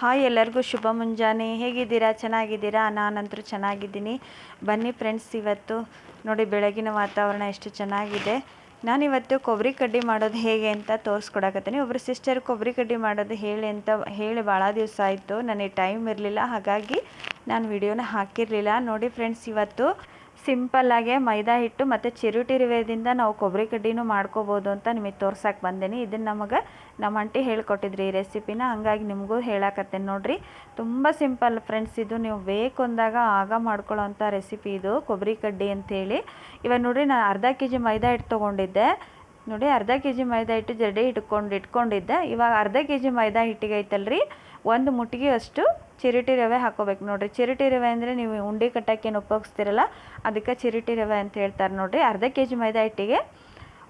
Hi ಎಲ್ಲರಿಗೂ ಶುಭ ಮುಂಜಾನೆ. ಹೇಗಿದ್ದೀರಾ? ಚೆನ್ನಾಗಿದ್ದೀರಾ? ನಾನಂತೂ ಚೆನ್ನಾಗಿದ್ದೀನಿ. ಬನ್ನಿ ಫ್ರೆಂಡ್ಸ್, ಇವತ್ತು ನೋಡಿ ಬೆಳಗಿನ ವಾತಾವರಣ ಎಷ್ಟು ಚೆನ್ನಾಗಿದೆ. ನಾನಿವತ್ತು ಕೊಬ್ಬರಿ ಕಡ್ಡಿ ಮಾಡೋದು ಹೇಗೆ ಅಂತ ತೋರಿಸ್ಕೊಡಕತ್ತೀನಿ. ಒಬ್ಬರು ಸಿಸ್ಟರ್ ಕೊಬ್ಬರಿ ಕಡ್ಡಿ ಮಾಡೋದು ಹೇಳಿ ಭಾಳ ದಿವಸ ಆಯಿತು, ನನಗೆ ಟೈಮ್ ಇರಲಿಲ್ಲ, ಹಾಗಾಗಿ ನಾನು ವಿಡಿಯೋನ ಹಾಕಿರಲಿಲ್ಲ. ನೋಡಿ ಫ್ರೆಂಡ್ಸ್, ಇವತ್ತು ಸಿಂಪಲ್ಲಾಗೆ ಮೈದಾ ಹಿಟ್ಟು ಮತ್ತು ಚಿರುಟಿ ರವೆದಿಂದ ನಾವು ಕೊಬ್ಬರಿ ಕಡ್ಡಿನೂ ಮಾಡ್ಕೋಬೋದು ಅಂತ ನಿಮಗೆ ತೋರ್ಸಕ್ಕೆ ಬಂದೇನಿ. ಇದನ್ನು ನಮಗೆ ನಮ್ಮ ಆಂಟಿ ಹೇಳ್ಕೊಟ್ಟಿದ್ರಿ ಈ ರೆಸಿಪಿನ, ಹಂಗಾಗಿ ನಿಮಗೂ ಹೇಳಕತ್ತೇನೆ ನೋಡಿರಿ. ತುಂಬ ಸಿಂಪಲ್ ಫ್ರೆಂಡ್ಸ್, ಇದು ನೀವು ಬೇಕು ಅಂದಾಗ ಆಗ ಮಾಡ್ಕೊಳ್ಳೋ ಅಂಥ ರೆಸಿಪಿ ಇದು ಕೊಬ್ಬರಿ ಕಡ್ಡಿ ಅಂಥೇಳಿ. ಇವಾಗ ನೋಡಿರಿ, ನಾನು ಅರ್ಧ ಕೆ.ಜಿ ಮೈದಾ ಹಿಟ್ಟು ತೊಗೊಂಡಿದ್ದೆ. ನೋಡಿ, ಅರ್ಧ ಕೆ.ಜಿ ಮೈದಾ ಹಿಟ್ಟು ಜಡೆ ಇಟ್ಕೊಂಡಿದ್ದೆ. ಇವಾಗ ಅರ್ಧ ಕೆ.ಜಿ ಮೈದಾ ಹಿಟ್ಟಿಗೆ ಐತಲ್ರಿ, ಒಂದು ಮುಟ್ಟಿಗೆ ಅಷ್ಟು ಚಿರುಟಿ ರವೆ ಹಾಕೋಬೇಕು ನೋಡಿರಿ. ಚಿರುಟಿ ರವೆ ಅಂದರೆ ನೀವು ಉಂಡೆ ಕಟ್ಟೋಕ್ಕೇನು ಉಪಯೋಗಿಸ್ತಿರಲ್ಲ, ಅದಕ್ಕೆ ಚಿರುಟಿ ರವೆ ಅಂತ ಹೇಳ್ತಾರೆ ನೋಡಿರಿ. ಅರ್ಧ ಕೆ.ಜಿ ಮೈದಾ ಹಿಟ್ಟಿಗೆ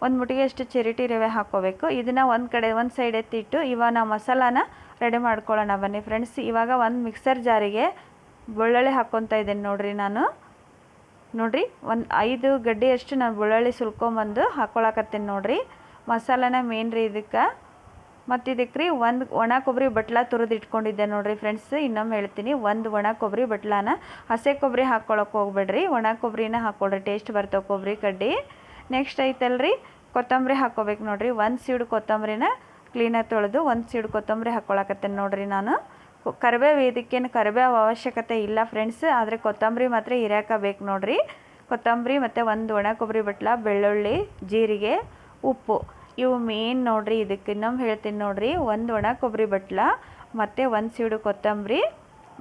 ಒಂದು ಮುಟ್ಟಿಗೆ ಅಷ್ಟು ಚಿರುಟಿ ರವೆ ಹಾಕ್ಕೋಬೇಕು. ಇದನ್ನು ಒಂದು ಸೈಡ್ ಎತ್ತಿಟ್ಟು ಇವಾಗ ನಾವು ಮಸಾಲಾನ ರೆಡಿ ಮಾಡ್ಕೊಳ್ಳೋಣ ಬನ್ನಿ ಫ್ರೆಂಡ್ಸ್. ಇವಾಗ ಒಂದು ಮಿಕ್ಸರ್ ಜಾರಿಗೆ ಬೆಳ್ಳುಳ್ಳಿ ಹಾಕ್ಕೊತಾ ಇದ್ದೇನೆ ನೋಡಿರಿ. ನೋಡಿರಿ, ಒಂದು 5 ಗಡ್ಡೆಯಷ್ಟು ನಾನು ಬೆಳ್ಳುಳ್ಳಿ ಸುಲ್ಕೊಂಬಂದು ಹಾಕ್ಕೊಳಕತ್ತೇನೆ ನೋಡಿರಿ. ಮಸಾಲಾನ ಮೇನ್ ರೀ ಇದಕ್ಕೆ. ಮತ್ತು ಇದಕ್ಕೆ ರೀ ಒಂದು ಒಣ ಕೊಬ್ಬರಿ ಬಟ್ಲ ತುರಿದು ಇಟ್ಕೊಂಡಿದ್ದೆ ನೋಡಿರಿ ಫ್ರೆಂಡ್ಸ್. ಇನ್ನೊಮ್ಮೆ ಹೇಳ್ತೀನಿ, ಒಂದು ಒಣ ಕೊಬ್ಬರಿ ಬಟ್ಲಾನ, ಹಸಿ ಕೊಬ್ಬರಿ ಹಾಕ್ಕೊಳಕ್ಕೆ ಹೋಗ್ಬೇಡ್ರಿ, ಒಣ ಕೊಬ್ಬರಿನ ಹಾಕ್ಕೊಳ್ರಿ, ಟೇಸ್ಟ್ ಬರ್ತಾವೆ ಕೊಬ್ಬರಿ ಕಡ್ಡಿ. ನೆಕ್ಸ್ಟ್ ಐತಲ್ರಿ, ಕೊತ್ತಂಬರಿ ಹಾಕ್ಕೋಬೇಕು ನೋಡಿರಿ. ಒಂದು ಸೀಡು ಕೊತ್ತಂಬರಿನ ಕ್ಲೀನಾಗಿ ತೊಳೆದು ಒಂದು ಸೀಡು ಕೊತ್ತಂಬರಿ ಹಾಕ್ಕೊಳಕತ್ತೇನೆ ನೋಡಿರಿ. ನಾನು ಕರಿಬೇವು, ಇದಕ್ಕೇನು ಕರಿಬೇವು ಅವಶ್ಯಕತೆ ಇಲ್ಲ ಫ್ರೆಂಡ್ಸ್, ಆದರೆ ಕೊತ್ತಂಬರಿ ಮಾತ್ರ ಬೇಕು ನೋಡಿರಿ. ಕೊತ್ತಂಬರಿ ಮತ್ತು ಒಂದು ಒಣ ಕೊಬ್ಬರಿ ಬಟ್ಲ, ಬೆಳ್ಳುಳ್ಳಿ, ಜೀರಿಗೆ, ಉಪ್ಪು, ಇವು ಮೇನ್ ನೋಡಿರಿ. ಇದಕ್ಕೆ ಇನ್ನೊಮ್ಮೆ ಹೇಳ್ತೀನಿ ನೋಡಿರಿ, ಒಂದು ಒಣ ಕೊಬ್ಬರಿ ಬಟ್ಲ ಮತ್ತು ಒಂದು ಸೀಡು ಕೊತ್ತಂಬರಿ,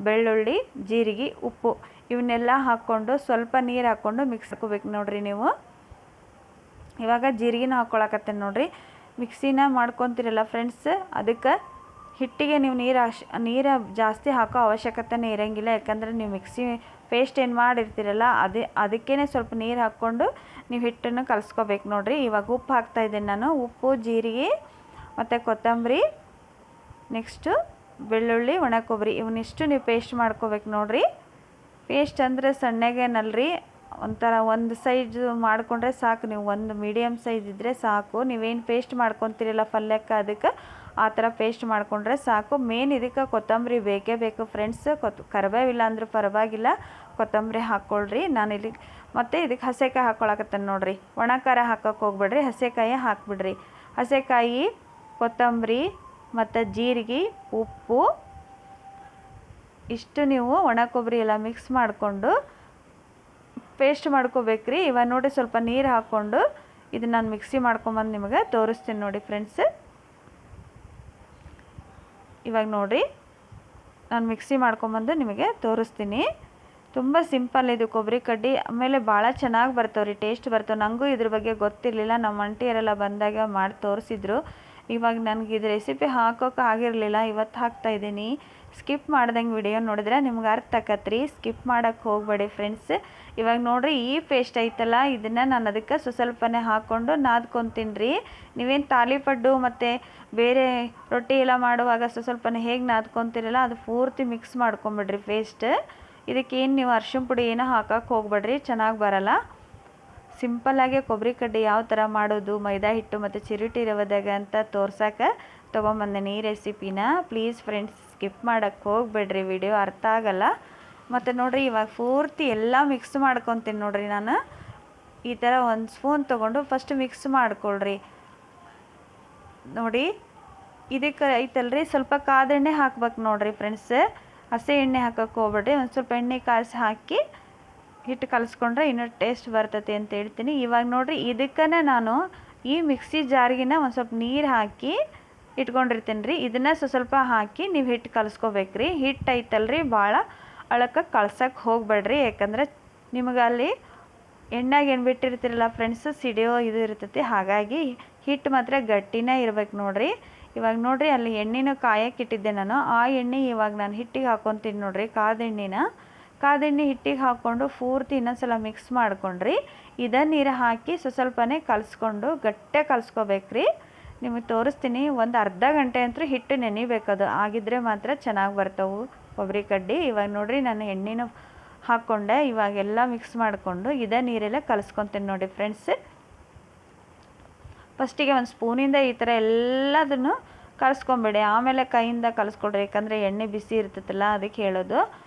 ಬೆಳ್ಳುಳ್ಳಿ, ಜೀರಿಗೆ, ಉಪ್ಪು, ಇವನ್ನೆಲ್ಲ ಹಾಕ್ಕೊಂಡು ಸ್ವಲ್ಪ ನೀರು ಹಾಕ್ಕೊಂಡು ಮಿಕ್ಸ್ ಹಾಕೋಬೇಕು ನೋಡಿರಿ ನೀವು. ಇವಾಗ ಜೀರಿಗೆನ ಹಾಕ್ಕೊಳಕತ್ತೇನೆ ನೋಡಿರಿ. ಮಿಕ್ಸಿನ ಮಾಡ್ಕೊತೀರಲ್ಲ ಫ್ರೆಂಡ್ಸ್, ಅದಕ್ಕೆ ಹಿಟ್ಟಿಗೆ ನೀವು ನೀರು ಜಾಸ್ತಿ ಹಾಕೋ ಅವಶ್ಯಕತೆನೇ ಇರೋಂಗಿಲ್ಲ. ಯಾಕಂದರೆ ನೀವು ಮಿಕ್ಸಿ ಪೇಸ್ಟ್ ಏನು ಮಾಡಿರ್ತೀರಲ್ಲ, ಅದಕ್ಕೇ ಸ್ವಲ್ಪ ನೀರು ಹಾಕ್ಕೊಂಡು ನೀವು ಹಿಟ್ಟನ್ನು ಕಲಿಸ್ಕೋಬೇಕು ನೋಡಿರಿ. ಇವಾಗ ಉಪ್ಪು ಹಾಕ್ತಾಯಿದ್ದೇನೆ ನಾನು. ಉಪ್ಪು, ಜೀರಿಗೆ ಮತ್ತು ಕೊತ್ತಂಬರಿ, ನೆಕ್ಸ್ಟು ಬೆಳ್ಳುಳ್ಳಿ, ಒಣ ಕೊಬ್ಬರಿ, ಇವನ್ನಿಷ್ಟು ನೀವು ಪೇಸ್ಟ್ ಮಾಡ್ಕೋಬೇಕು ನೋಡಿರಿ. ಪೇಸ್ಟ್ ಅಂದರೆ ಸಣ್ಣಗೇನಲ್ರಿ, ಒಂಥರ ಒಂದು ಸೈಜ್ ಮಾಡಿಕೊಂಡ್ರೆ ಸಾಕು. ನೀವು ಒಂದು ಮೀಡಿಯಮ್ ಸೈಜ್ ಇದ್ದರೆ ಸಾಕು. ನೀವೇನು ಪೇಸ್ಟ್ ಮಾಡ್ಕೊತೀರಲ್ಲ ಪಲ್ಯಕ್ಕೆ, ಅದಕ್ಕೆ ಆ ಥರ ಪೇಸ್ಟ್ ಮಾಡಿಕೊಂಡ್ರೆ ಸಾಕು. ಮೇನ್ ಇದಕ್ಕೆ ಕೊತ್ತಂಬರಿ ಬೇಕೇ ಬೇಕು ಫ್ರೆಂಡ್ಸ್. ಕರಿಬೇವಿಲ್ಲ ಅಂದರೂ ಪರವಾಗಿಲ್ಲ, ಕೊತ್ತಂಬರಿ ಹಾಕ್ಕೊಳ್ರಿ. ನಾನಿಲ್ಲಿ ಮತ್ತು ಇದಕ್ಕೆ ಹಸೆಕಾಯಿ ಹಾಕ್ಕೊಳಕತ್ತೇನೆ ನೋಡಿರಿ. ಒಣ ಖಾರ ಹಾಕೋಕೆ ಹೋಗ್ಬೇಡ್ರಿ, ಹಸೆಕಾಯಿ ಹಾಕ್ಬಿಡ್ರಿ. ಹಸೆಕಾಯಿ, ಕೊತ್ತಂಬರಿ ಮತ್ತು ಜೀರಿಗೆ, ಉಪ್ಪು, ಇಷ್ಟು ನೀವು ಒಣ ಕೊಬ್ಬರಿ ಎಲ್ಲ ಮಿಕ್ಸ್ ಮಾಡಿಕೊಂಡು ಪೇಸ್ಟ್ ಮಾಡ್ಕೋಬೇಕ್ರಿ. ಇವಾಗ ನೋಡಿ, ಸ್ವಲ್ಪ ನೀರು ಹಾಕ್ಕೊಂಡು ಇದನ್ನು ನಾನು ಮಿಕ್ಸಿ ಮಾಡ್ಕೊಂಬಂದು ನಿಮಗೆ ತೋರಿಸ್ತೀನಿ ನೋಡಿ ಫ್ರೆಂಡ್ಸ್. ಇವಾಗ ನೋಡಿರಿ, ನಾನು ಮಿಕ್ಸಿ ಮಾಡ್ಕೊಂಬಂದು ನಿಮಗೆ ತೋರಿಸ್ತೀನಿ. ತುಂಬ ಸಿಂಪಲ್ ಇದು ಕೊಬ್ಬರಿ ಕಡ್ಡಿ. ಆಮೇಲೆ ಭಾಳ ಚೆನ್ನಾಗಿ ಬರ್ತಾವೆ ರೀ, ಟೇಸ್ಟ್ ಬರ್ತಾವೆ. ನನಗೂ ಇದ್ರ ಬಗ್ಗೆ ಗೊತ್ತಿರಲಿಲ್ಲ, ನಮ್ಮ ಆಂಟಿಯರೆಲ್ಲ ಬಂದಾಗ ಮಾಡಿ ತೋರಿಸಿದ್ರು. ಇವಾಗ ನನಗೆ ಇದು ರೆಸಿಪಿ ಹಾಕೋಕೆ ಆಗಿರಲಿಲ್ಲ, ಇವತ್ತು ಹಾಕ್ತಾಯಿದ್ದೀನಿ. ಸ್ಕಿಪ್ ಮಾಡ್ದಂಗೆ ವಿಡಿಯೋ ನೋಡಿದ್ರೆ ನಿಮ್ಗೆ ಅರ್ಥ ಆಕತ್ರಿ, ಸ್ಕಿಪ್ ಮಾಡೋಕ್ಕೆ ಹೋಗಬೇಡಿ ಫ್ರೆಂಡ್ಸ್. ಇವಾಗ ನೋಡಿರಿ, ಈ ಪೇಸ್ಟ್ ಐತಲ್ಲ, ಇದನ್ನು ನಾನು ಅದಕ್ಕೆ ಸ್ವಲ್ಪನೇ ಹಾಕ್ಕೊಂಡು ನಾದ್ಕೊತೀನಿ ರೀ. ನೀವೇನು ತಾಲಿಪಡ್ಡು ಮತ್ತು ಬೇರೆ ರೊಟ್ಟಿ ಎಲ್ಲ ಮಾಡುವಾಗ ಸ್ವಲ್ಪನೇ ಹೇಗೆ ನಾದ್ಕೊತೀರಲ್ಲ, ಅದು ಪೂರ್ತಿ ಮಿಕ್ಸ್ ಮಾಡ್ಕೊಂಬಿಡ್ರಿ ಪೇಸ್ಟ್. ಇದಕ್ಕೇನು ನೀವು ಅರಿಶಿಣ ಪುಡಿ ಏನೋ ಹಾಕೋಕೆ ಹೋಗ್ಬೇಡ್ರಿ, ಚೆನ್ನಾಗಿ ಬರಲ್ಲ. ಸಿಂಪಲ್ಲಾಗೆ ಕೊಬ್ಬರಿ ಕಡ್ಡಿ ಯಾವ ಥರ ಮಾಡೋದು ಮೈದಾ ಹಿಟ್ಟು ಮತ್ತು ಚಿರುಟಿ ರವೆದಾಗ ಅಂತ ತೋರ್ಸೋಕೆ ತೊಗೊಂಬಂದೇನೆ ಈ ರೆಸಿಪಿನ. ಪ್ಲೀಸ್ ಫ್ರೆಂಡ್ಸ್, ಸ್ಕಿಪ್ ಮಾಡೋಕ್ಕೆ ಹೋಗಬೇಡ್ರಿ, ವಿಡಿಯೋ ಅರ್ಥ ಆಗಲ್ಲ. ಮತ್ತು ನೋಡಿರಿ, ಇವಾಗ ಪೂರ್ತಿ ಎಲ್ಲ ಮಿಕ್ಸ್ ಮಾಡ್ಕೊತೀನಿ ನೋಡಿರಿ. ನಾನು ಈ ಥರ ಒಂದು ಸ್ಪೂನ್ ತೊಗೊಂಡು ಫಸ್ಟ್ ಮಿಕ್ಸ್ ಮಾಡ್ಕೊಳ್ರಿ ನೋಡಿ. ಇದಕ್ಕೆ ಐತಲ್ರಿ, ಸ್ವಲ್ಪ ಕಾದೆಣ್ಣೆ ಹಾಕ್ಬೇಕು ನೋಡಿರಿ ಫ್ರೆಂಡ್ಸ್. ಹಸಿ ಎಣ್ಣೆ ಹಾಕೋಕ್ಕೆ ಹೋಗ್ಬೇಡ್ರಿ, ಒಂದು ಸ್ವಲ್ಪ ಎಣ್ಣೆ ಕಾಯಿಸಿ ಹಾಕಿ ಹಿಟ್ಟು ಕಲಿಸ್ಕೊಂಡ್ರೆ ಇನ್ನೂ ಟೇಸ್ಟ್ ಬರ್ತೈತಿ ಅಂತ ಹೇಳ್ತೀನಿ. ಇವಾಗ ನೋಡಿರಿ, ಇದಕ್ಕೇ ನಾನು ಈ ಮಿಕ್ಸಿ ಜಾರಿಗಿನ ಒಂದು ಸ್ವಲ್ಪ ನೀರು ಹಾಕಿ ಇಟ್ಕೊಂಡಿರ್ತೀನಿ ರೀ. ಇದನ್ನು ಸ್ವಲ್ಪ ಹಾಕಿ ನೀವು ಹಿಟ್ಟು ಕಲಿಸ್ಕೋಬೇಕ್ರಿ. ಹಿಟ್ಟು ಐತಲ್ರಿ, ಭಾಳ ಅಳಕ್ಕೆ ಕಳ್ಸೋಕ್ಕೆ ಹೋಗಬೇಡ್ರಿ, ಯಾಕಂದರೆ ನಿಮಗೆ ಅಲ್ಲಿ ಎಣ್ಣೆಗೆ ಏನು ಬಿಟ್ಟಿರ್ತೀರಲ್ಲ ಫ್ರೆಂಡ್ಸ್, ಸಿಡಿಯೋ ಇದು ಇರ್ತೈತಿ. ಹಾಗಾಗಿ ಹಿಟ್ಟು ಮಾತ್ರ ಗಟ್ಟಿನೇ ಇರ್ಬೇಕು ನೋಡಿರಿ. ಇವಾಗ ನೋಡಿರಿ, ಅಲ್ಲಿ ಎಣ್ಣೆನೂ ಕಾಯಕ್ಕೆ ಇಟ್ಟಿದ್ದೆ ನಾನು. ಆ ಎಣ್ಣೆ ಇವಾಗ ನಾನು ಹಿಟ್ಟಿಗೆ ಹಾಕ್ಕೊತೀನಿ ನೋಡಿರಿ. ಕಾದೆಣ್ಣೆ ಹಿಟ್ಟಿಗೆ ಹಾಕ್ಕೊಂಡು ಪೂರ್ತಿ ಇನ್ನೊಂದ್ಸಲ ಮಿಕ್ಸ್ ಮಾಡ್ಕೊಂಡ್ರಿ. ಇದೇ ನೀರು ಹಾಕಿ ಸ್ವಲ್ಪನೇ ಕಲಿಸ್ಕೊಂಡು ಗಟ್ಟಿಯಾಗಿ ಕಲಿಸ್ಕೋಬೇಕ್ರಿ. ನಿಮಗೆ ತೋರಿಸ್ತೀನಿ, ಒಂದು ಅರ್ಧ ಗಂಟೆ ಅಂತೂ ಹಿಟ್ಟು ನೆನಿಬೇಕದು, ಆಗಿದ್ದರೆ ಮಾತ್ರ ಚೆನ್ನಾಗಿ ಬರ್ತವೆ ಕೊಬ್ಬರಿ ಕಡ್ಡಿ. ಇವಾಗ ನೋಡಿರಿ, ನಾನು ಎಣ್ಣೆನೂ ಹಾಕ್ಕೊಂಡೆ. ಇವಾಗೆಲ್ಲ ಮಿಕ್ಸ್ ಮಾಡಿಕೊಂಡು ಇದೇ ನೀರೆಲ್ಲ ಕಲಿಸ್ಕೊತೀನಿ ನೋಡಿ ಫ್ರೆಂಡ್ಸ್. ಫಸ್ಟಿಗೆ ಒಂದು ಸ್ಪೂನಿಂದ ಈ ಥರ ಎಲ್ಲದನ್ನು ಕಲಿಸ್ಕೊಂಬಿಡಿ. ಆಮೇಲೆ ಕೈಯಿಂದ ಕಲಿಸ್ಕೊಡ್ರಿ, ಯಾಕಂದರೆ ಎಣ್ಣೆ ಬಿಸಿ ಇರ್ತೈತಲ್ಲ ಅದಕ್ಕೆ ಹೇಳೋದು.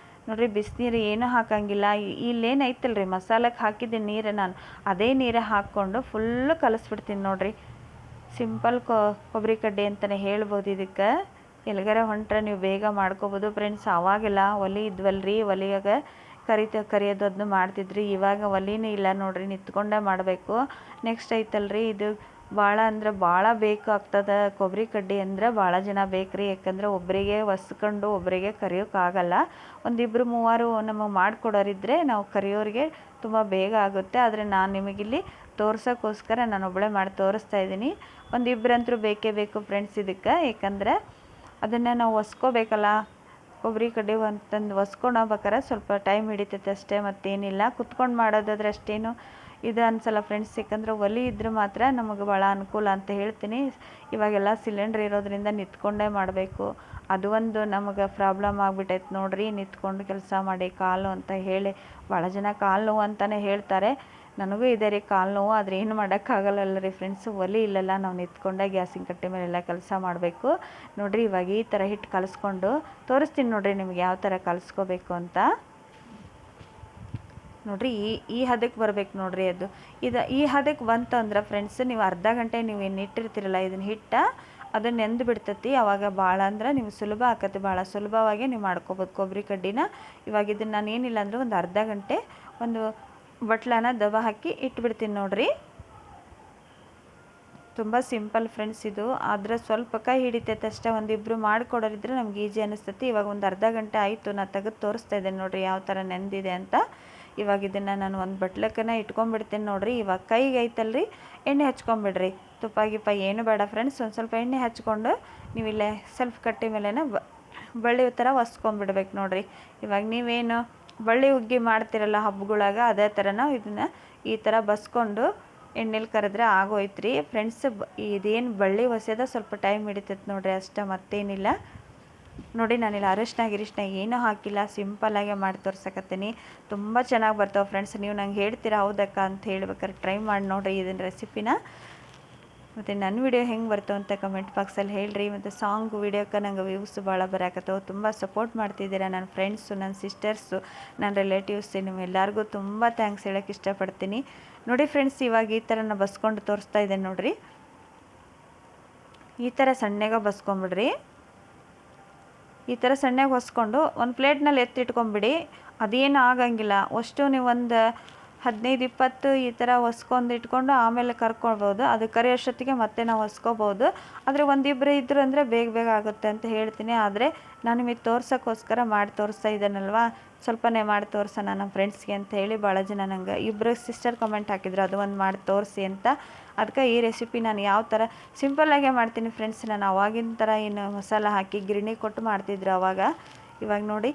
ನೋಡಿರಿ ಬಿಸಿನೀರು ಏನೂ ಹಾಕಂಗಿಲ್ಲ. ಇಲ್ಲೇನು ಐತಲ್ರಿ ಮಸಾಲಕ್ಕೆ ಹಾಕಿದ್ದೆ ನೀರು, ನಾನು ಅದೇ ನೀರು ಹಾಕ್ಕೊಂಡು ಫುಲ್ಲು ಕಲಿಸ್ಬಿಡ್ತೀನಿ ನೋಡಿರಿ. ಸಿಂಪಲ್ ಕೊಬ್ಬರಿ ಕಡ್ಡಿ ಅಂತಲೇ ಹೇಳ್ಬೋದು ಇದಕ್ಕೆ. ಎಲ್ಲಿಗಾರ ಹೊಂಟ್ರೆ ನೀವು ಬೇಗ ಮಾಡ್ಕೋಬೋದು ಫ್ರೆಂಡ್ಸ್. ಆವಾಗೆಲ್ಲ ಒಲೆ ಇದ್ವಲ್ರಿ, ಒಲೆಯಾಗ ಕರಿಯೋದು ಅದನ್ನು ಮಾಡ್ತಿದ್ರಿ. ಇವಾಗ ಒಲೆನೂ ಇಲ್ಲ ನೋಡಿರಿ, ನಿಂತ್ಕೊಂಡೇ ಮಾಡಬೇಕು. ನೆಕ್ಸ್ಟ್ ಐತಲ್ರಿ ಇದು ಭಾಳ ಅಂದ್ರೆ ಭಾಳ ಬೇಕಾಗ್ತದೆ. ಕೊಬ್ಬರಿ ಕಡ್ಡಿ ಅಂದರೆ ಭಾಳ ಜನ ಬೇಕ್ರಿ, ಯಾಕಂದ್ರೆ ಒಬ್ಬರಿಗೆ ಒಸ್ಕೊಂಡು ಒಬ್ಬರಿಗೆ ಕರಿಯೋಕ್ಕಾಗಲ್ಲ. ಒಂದಿಬ್ಬರು ಮೂವರು ನಮಗೆ ಮಾಡಿಕೊಡೋರಿದ್ದರೆ ನಾವು ಕರಿಯೋರಿಗೆ ತುಂಬ ಬೇಗ ಆಗುತ್ತೆ. ಆದರೆ ನಾನು ನಿಮಗಿಲ್ಲಿ ತೋರ್ಸೋಕ್ಕೋಸ್ಕರ ನಾನು ಒಬ್ಬಳೇ ಮಾಡಿ ತೋರಿಸ್ತಾ ಇದ್ದೀನಿ. ಒಂದಿಬ್ಬರಂತರೂ ಬೇಕೇ ಬೇಕು ಫ್ರೆಂಡ್ಸ್ ಇದಕ್ಕೆ, ಯಾಕಂದರೆ ಅದನ್ನು ನಾವು ಒಸ್ಕೋಬೇಕಲ್ಲ. ಕೊಬ್ಬರಿ ಕಡ್ಡಿ ಅಂತಂದು ಒಸ್ಕೊಂಡು ಹೋಗ್ಬೇಕಾರೆ ಸ್ವಲ್ಪ ಟೈಮ್ ಹಿಡಿತೈತೆ ಅಷ್ಟೇ, ಮತ್ತೇನಿಲ್ಲ. ಕುತ್ಕೊಂಡು ಮಾಡೋದಾದ್ರೆ ಅಷ್ಟೇನು ಇದು ಅನ್ಸಲ್ಲ ಫ್ರೆಂಡ್ಸ್, ಯಾಕಂದ್ರೆ ಒಲೆ ಇದ್ರೆ ಮಾತ್ರ ನಮಗೆ ಭಾಳ ಅನುಕೂಲ ಅಂತ ಹೇಳ್ತೀನಿ. ಇವಾಗೆಲ್ಲ ಸಿಲಿಂಡ್ರ್ ಇರೋದ್ರಿಂದ ನಿಂತ್ಕೊಂಡೇ ಮಾಡಬೇಕು. ಅದು ಒಂದು ನಮಗೆ ಪ್ರಾಬ್ಲಮ್ ಆಗಿಬಿಟ್ಟೈತೆ ನೋಡಿರಿ. ನಿಂತ್ಕೊಂಡು ಕೆಲಸ ಮಾಡಿ ಕಾಲು ಅಂತ ಹೇಳಿ ಭಾಳ ಜನ ಕಾಲು ನೋವು ಅಂತಲೇ ಹೇಳ್ತಾರೆ. ನನಗೂ ಇದೆ ರೀ ಕಾಲು ನೋವು, ಆದರೆ ಏನು ಮಾಡೋಕ್ಕಾಗಲ್ಲ ರೀ ಫ್ರೆಂಡ್ಸು. ಒಲೆ ಇಲ್ಲಲ್ಲ, ನಾವು ನಿಂತ್ಕೊಂಡೆ ಗ್ಯಾಸಿನ ಕಟ್ಟೆ ಮೇಲೆಲ್ಲ ಕೆಲಸ ಮಾಡಬೇಕು. ನೋಡಿರಿ ಇವಾಗ ಈ ಥರ ಹಿಟ್ಟು ಕಲಿಸ್ಕೊಂಡು ತೋರಿಸ್ತೀನಿ ನೋಡಿರಿ ನಿಮ್ಗೆ ಯಾವ ಥರ ಕಲಿಸ್ಕೋಬೇಕು ಅಂತ. ನೋಡಿರಿ ಈ ಹದಕ್ಕೆ ಬರ್ಬೇಕು ನೋಡಿರಿ. ಈ ಹದಕ್ಕೆ ಬಂತು ಅಂದ್ರೆ ಫ್ರೆಂಡ್ಸ್, ನೀವು ಅರ್ಧ ಗಂಟೆ ನೀವು ಏನು ಇಟ್ಟಿರ್ತೀರಲ್ಲ ಇದನ್ನ ಹಿಟ್ಟು, ಅದು ನೆಂದು ಬಿಡ್ತೈತಿ. ಆವಾಗ ಭಾಳ ಅಂದ್ರೆ ನಿಮ್ಗೆ ಸುಲಭ ಆಕತಿ, ಭಾಳ ಸುಲಭವಾಗಿ ನೀವು ಮಾಡ್ಕೋಬೋದು ಕೊಬ್ಬರಿ ಕಡ್ಡಿನ. ಇವಾಗ ಇದನ್ನು ನಾನು ಏನಿಲ್ಲ ಅಂದರೆ ಒಂದು ಅರ್ಧ ಗಂಟೆ ಒಂದು ಬಟ್ಲನ ದವ ಹಾಕಿ ಇಟ್ಬಿಡ್ತೀನಿ ನೋಡಿರಿ. ತುಂಬ ಸಿಂಪಲ್ ಫ್ರೆಂಡ್ಸ್ ಇದು, ಆದರೆ ಸ್ವಲ್ಪ ಕೈ ಹಿಡಿತೈತೆ ಅಷ್ಟೇ. ಒಂದಿಬ್ಬರು ಮಾಡಿಕೊಡೋರಿದ್ರೆ ನಮ್ಗೆ ಈಜಿ ಅನ್ನಿಸ್ತೈತಿ. ಇವಾಗ ಒಂದು ಅರ್ಧ ಗಂಟೆ ಆಯಿತು, ನಾನು ತೆಗೆದು ತೋರಿಸ್ತಾ ಇದ್ದೇನೆ ನೋಡಿರಿ ಯಾವ ಥರ ನೆಂದಿದೆ ಅಂತ. ಇವಾಗ ಇದನ್ನು ನಾನು ಒಂದು ಬಟ್ಲಕ್ಕನ ಇಟ್ಕೊಂಡ್ಬಿಡ್ತೀನಿ ನೋಡಿರಿ. ಇವಾಗ ಕೈಗೆ ಐತಲ್ರಿ ಎಣ್ಣೆ ಹಚ್ಕೊಂಬಿಡ್ರಿ. ತುಪ್ಪ ಗಿಪ್ಪ ಏನು ಬೇಡ ಫ್ರೆಂಡ್ಸ್, ಒಂದು ಸ್ವಲ್ಪ ಎಣ್ಣೆ ಹಚ್ಕೊಂಡು ನೀವಿಲ್ಲೇ ಸ್ವಲ್ಪ ಕಟ್ಟಿ ಮೇಲೆನ ಬಳ್ಳಿ ಥರ ಒಸ್ಕೊಂಬಿಡ್ಬೇಕು ನೋಡಿರಿ. ಇವಾಗ ನೀವೇನು ಬಳ್ಳಿ ಹುಗ್ಗಿ ಮಾಡ್ತಿರಲ್ಲ ಹಬ್ಬಗಳಾಗ, ಅದೇ ಥರ ನಾವು ಇದನ್ನು ಈ ಥರ ಬಸ್ಕೊಂಡು ಎಣ್ಣೆಲಿ ಕರೆದ್ರೆ ಆಗೋಯ್ತ್ರಿ ಫ್ರೆಂಡ್ಸ್. ಇದೇನು ಬಳ್ಳಿ ಒಸೆಯೋದ ಸ್ವಲ್ಪ ಟೈಮ್ ಹಿಡಿತೈತೆ ನೋಡಿರಿ ಅಷ್ಟೇ, ಮತ್ತೇನಿಲ್ಲ. ನೋಡಿ ನಾನಿಲ್ಲಿ ಅರಿಶಿನ ಗಿರಿಶಿನ ಏನೂ ಹಾಕಿಲ್ಲ, ಸಿಂಪಲ್ಲಾಗೆ ಮಾಡಿ ತೋರ್ಸಕತ್ತೀನಿ. ತುಂಬ ಚೆನ್ನಾಗಿ ಬರ್ತಾವೆ ಫ್ರೆಂಡ್ಸ್. ನೀವು ನಂಗೆ ಹೇಳ್ತೀರಾ ಹೌದಕ್ಕ ಅಂತ ಹೇಳ್ಬೇಕಾದ್ರೆ ಟ್ರೈ ಮಾಡಿ ನೋಡಿರಿ ಇದನ್ನ ರೆಸಿಪಿನ. ಮತ್ತು ನನ್ನ ವಿಡಿಯೋ ಹೆಂಗೆ ಬರ್ತಾವೆ ಅಂತ ಕಮೆಂಟ್ ಬಾಕ್ಸಲ್ಲಿ ಹೇಳ್ರಿ. ಮತ್ತು ಸಾಂಗ್ ವಿಡಿಯೋಕ್ಕೆ ನಂಗೆ ವ್ಯೂಸ್ ಭಾಳ ಬರಾಕತ್ತವೆ. ತುಂಬ ಸಪೋರ್ಟ್ ಮಾಡ್ತಿದ್ದೀರಾ ನನ್ನ ಫ್ರೆಂಡ್ಸು, ನನ್ನ ಸಿಸ್ಟರ್ಸು, ನನ್ನ ರಿಲೇಟಿವ್ಸ್, ನಿಮ್ಮೆಲ್ಲರಿಗೂ ತುಂಬ ಥ್ಯಾಂಕ್ಸ್ ಹೇಳೋಕ್ಕೆ ಇಷ್ಟಪಡ್ತೀನಿ. ನೋಡಿ ಫ್ರೆಂಡ್ಸ್, ಇವಾಗ ಈ ಥರ ನಾನು ಬಸ್ಕೊಂಡು ತೋರಿಸ್ತಾ ಇದ್ದೇನೆ ನೋಡಿರಿ. ಈ ಥರ ಸಣ್ಣಗೆ ಬಸ್ಕೊಂಬಿಡ್ರಿ. ಈ ಥರ ಸಣ್ಣಗೆ ಹೊಸ್ಕೊಂಡು ಒಂದು ಪ್ಲೇಟ್ನಲ್ಲಿ ಎತ್ತಿಟ್ಕೊಂಬಿಡಿ. ಅದೇನು ಆಗಂಗಿಲ್ಲ. ಅಷ್ಟು ನೀವು ಒಂದು 15-20 ಈ ಥರ ಹೊಸ್ಕೊಂಡು ಇಟ್ಕೊಂಡು ಆಮೇಲೆ ಕರ್ಕೊಳ್ಬೋದು. ಅದು ಕರಿಯೋಷ್ಟೊತ್ತಿಗೆ ಮತ್ತೆ ನಾವು ಹೊಸ್ಕೋಬೋದು. ಆದರೆ ಒಂದಿಬ್ಬರು ಇದ್ದರು ಅಂದರೆ ಬೇಗ ಬೇಗ ಆಗುತ್ತೆ ಅಂತ ಹೇಳ್ತೀನಿ. ಆದರೆ ನಾನು ನಿಮಗೆ ತೋರ್ಸೋಕ್ಕೋಸ್ಕರ ಮಾಡಿ ತೋರಿಸ್ತಾ ಇದ್ದೇನಲ್ವ, ಸ್ವಲ್ಪನೇ ಮಾಡಿ ತೋರಿಸೋಣ ನಮ್ಮ ಫ್ರೆಂಡ್ಸ್ಗೆ ಅಂತ ಹೇಳಿ ಭಾಳ ಜನ ನಂಗೆ ಇಬ್ಬರು ಸಿಸ್ಟರ್ ಕಮೆಂಟ್ ಹಾಕಿದ್ರು ಅದು ಒಂದು ಮಾಡಿ ತೋರಿಸಿ ಅಂತ. ಅದಕ್ಕೆ ಈ ರೆಸಿಪಿ ನಾನು ಯಾವ ಥರ ಸಿಂಪಲ್ಲಾಗೆ ಮಾಡ್ತೀನಿ ಫ್ರೆಂಡ್ಸ್. ನಾನು ಅವಾಗಿನ ಥರ ಏನು ಮಸಾಲ ಹಾಕಿ ಗಿರಣಿ ಕೊಟ್ಟು ಮಾಡ್ತಿದ್ರು ಅವಾಗ. ಇವಾಗ ನೋಡಿ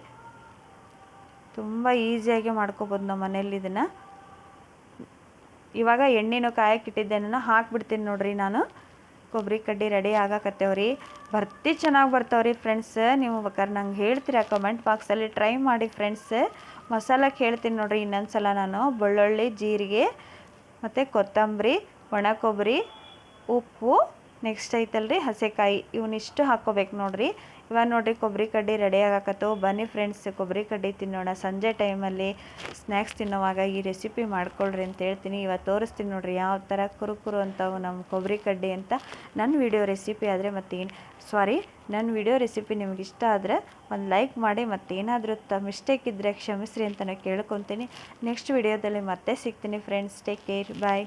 ತುಂಬ ಈಸಿಯಾಗಿ ಮಾಡ್ಕೊಬೋದು ನಮ್ಮ ಮನೇಲಿ ಇದನ್ನು. ಇವಾಗ ಎಣ್ಣೆನೂ ಕಾಯಕ್ಕಿಟ್ಟಿದ್ದೇನ ಹಾಕ್ಬಿಡ್ತೀನಿ ನೋಡಿರಿ ನಾನು. ಕೊಬ್ಬರಿ ಕಡ್ಡಿ ರೆಡಿ ಆಗಾಕತ್ತೇವ್ರಿ. ಚೆನ್ನಾಗಿ ಬರ್ತಾವ್ರಿ ಫ್ರೆಂಡ್ಸ್. ನೀವು ಬೇಕಾದ್ರೆ ನಂಗೆ ಹೇಳ್ತೀರಾ ಕಮೆಂಟ್ ಬಾಕ್ಸಲ್ಲಿ, ಟ್ರೈ ಮಾಡಿ ಫ್ರೆಂಡ್ಸ್. ಮಸಾಲಕ್ಕೆ ಹೇಳ್ತೀನಿ ನೋಡಿರಿ ಇನ್ನೊಂದು ಸಲ ನಾನು. ಬೆಳ್ಳುಳ್ಳಿ, ಜೀರಿಗೆ ಮತ್ತು ಕೊತ್ತಂಬರಿ, ಒಣ ಕೊಬ್ಬರಿ, ಉಪ್ಪು, ನೆಕ್ಸ್ಟ್ ಐತಲ್ರಿ ಹಸೆಕಾಯಿ, ಇವನ್ನಿಷ್ಟು ಹಾಕ್ಕೋಬೇಕು ನೋಡಿರಿ. ಇವಾಗ ನೋಡಿರಿ ಕೊಬ್ಬರಿ ಕಡ್ಡಿ ರೆಡಿ ಆಗಾಕತ್ತವು. ಬನ್ನಿ ಫ್ರೆಂಡ್ಸ್ ಕೊಬ್ಬರಿ ಕಡ್ಡಿ ತಿನ್ನೋಣ. ಸಂಜೆ ಟೈಮಲ್ಲಿ ಸ್ನ್ಯಾಕ್ಸ್ ತಿನ್ನೋವಾಗ ಈ ರೆಸಿಪಿ ಮಾಡ್ಕೊಳ್ರಿ ಅಂತ ಹೇಳ್ತೀನಿ. ಇವಾಗ ತೋರಿಸ್ತೀನಿ ನೋಡಿರಿ ಯಾವ ಥರ ಕುರುಕುರು ಅಂತವು ನಮ್ಮ ಕೊಬ್ಬರಿ ಕಡ್ಡಿ ಅಂತ. ನನ್ನ ವಿಡಿಯೋ ರೆಸಿಪಿ ಆದರೆ ನನ್ನ ವಿಡಿಯೋ ರೆಸಿಪಿ ನಿಮ್ಗೆ ಇಷ್ಟ ಆದರೆ ಒಂದು ಲೈಕ್ ಮಾಡಿ. ಮತ್ತೇನಾದರೂ ಮಿಸ್ಟೇಕ್ ಇದ್ದರೆ ಕ್ಷಮಿಸ್ರಿ ಅಂತ ನಾನು ಕೇಳ್ಕೊತೀನಿ. ನೆಕ್ಸ್ಟ್ ವಿಡಿಯೋದಲ್ಲಿ ಮತ್ತೆ ಸಿಗ್ತೀನಿ ಫ್ರೆಂಡ್ಸ್. ಟೇಕ್ ಕೇರ್, ಬಾಯ್.